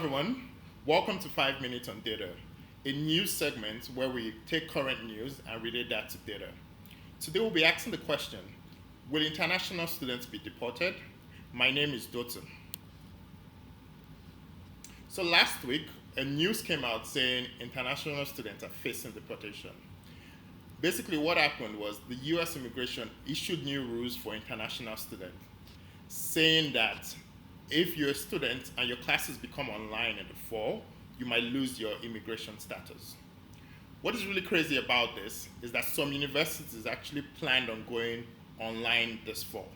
everyone. Welcome to 5 Minutes on Data, a news segment where we take current news and relate that to data. Today we'll be asking the question, will international students be deported? My name is Dotun. So last week, a news came out saying international students are facing deportation. Basically what happened was the US immigration issued new rules for international students, saying that if you're a student and your classes become online in the fall, you might lose your immigration status. What is really crazy about this is that some universities actually planned on going online this fall.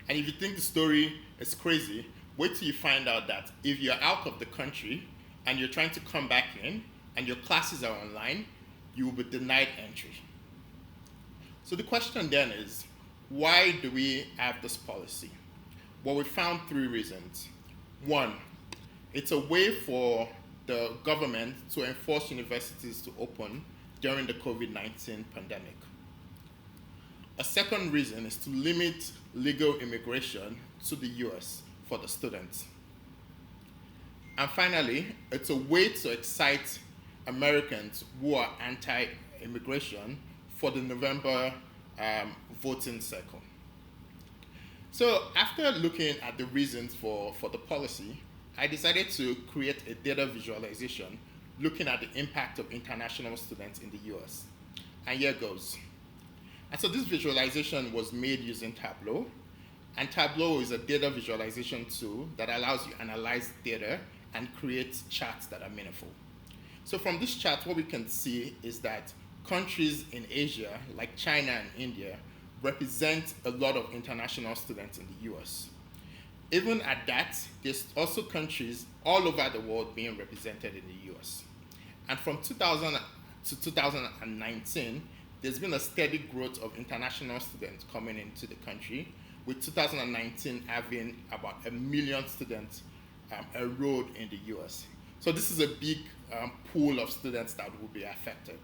And if you think the story is crazy, wait till you find out that if you're out of the country and you're trying to come back in and your classes are online, you will be denied entry. So the question then is, why do we have this policy? Well, we found three reasons. One, it's a way for the government to enforce universities to open during the COVID-19 pandemic. A second reason is to limit legal immigration to the US for the students. And finally, it's a way to excite Americans who are anti-immigration for the November voting cycle. So after looking at the reasons for the policy, I decided to create a data visualization looking at the impact of international students in the US. And here goes. And so this visualization was made using Tableau. And Tableau is a data visualization tool that allows you to analyze data and create charts that are meaningful. So from this chart, what we can see is that countries in Asia, like China and India, represent a lot of international students in the US. Even at that, there's also countries all over the world being represented in the US. And from 2000 to 2019, there's been a steady growth of international students coming into the country, with 2019 having about 1 million students enrolled in the US. So this is a big pool of students that will be affected.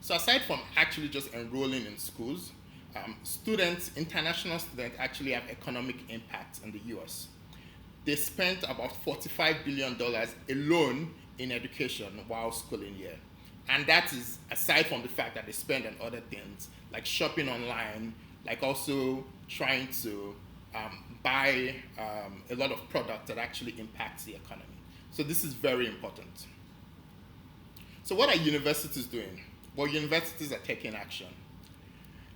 So aside from actually just enrolling in schools, international students actually have economic impact in the US. They spent about $45 billion alone in education while schooling here. And that is aside from the fact that they spend on other things, like shopping online, like also trying to buy a lot of products that actually impacts the economy. So this is very important. So what are universities doing? Well, universities are taking action.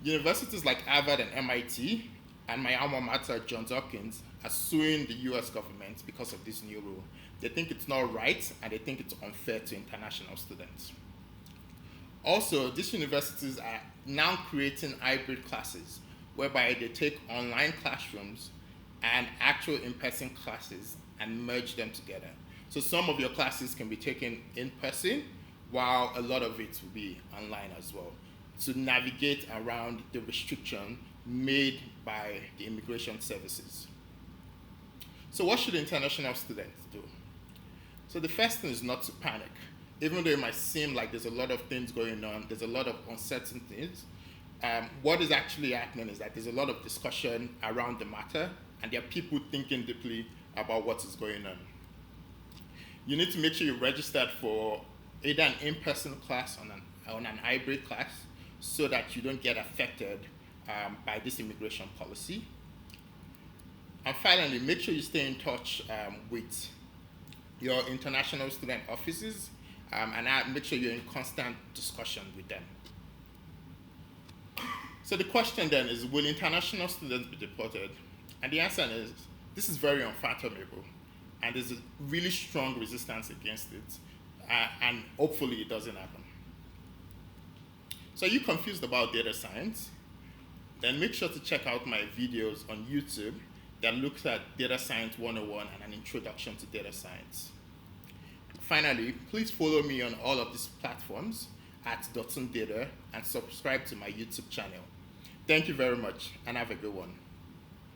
Universities like Harvard and MIT, and my alma mater, Johns Hopkins, are suing the US government because of this new rule. They think it's not right, and they think it's unfair to international students. Also, these universities are now creating hybrid classes, whereby they take online classrooms and actual in-person classes and merge them together. So some of your classes can be taken in person, while a lot of it will be online as well, to navigate around the restriction made by the immigration services. So what should international students do? So the first thing is not to panic. Even though it might seem like there's a lot of things going on, there's a lot of uncertainties, what is actually happening is that there's a lot of discussion around the matter, and there are people thinking deeply about what is going on. You need to make sure you're registered for either an in-person class or an hybrid class, so that you don't get affected by this immigration policy. And finally, make sure you stay in touch with your international student offices and make sure you're in constant discussion with them. So the question then is, will international students be deported? And the answer is, this is very unfathomable, and there's a really strong resistance against it, and hopefully it doesn't happen. So are you confused about data science? Then make sure to check out my videos on YouTube that looks at Data Science 101 and an introduction to data science. Finally, please follow me on all of these platforms at dotundata and subscribe to my YouTube channel. Thank you very much, and have a good one.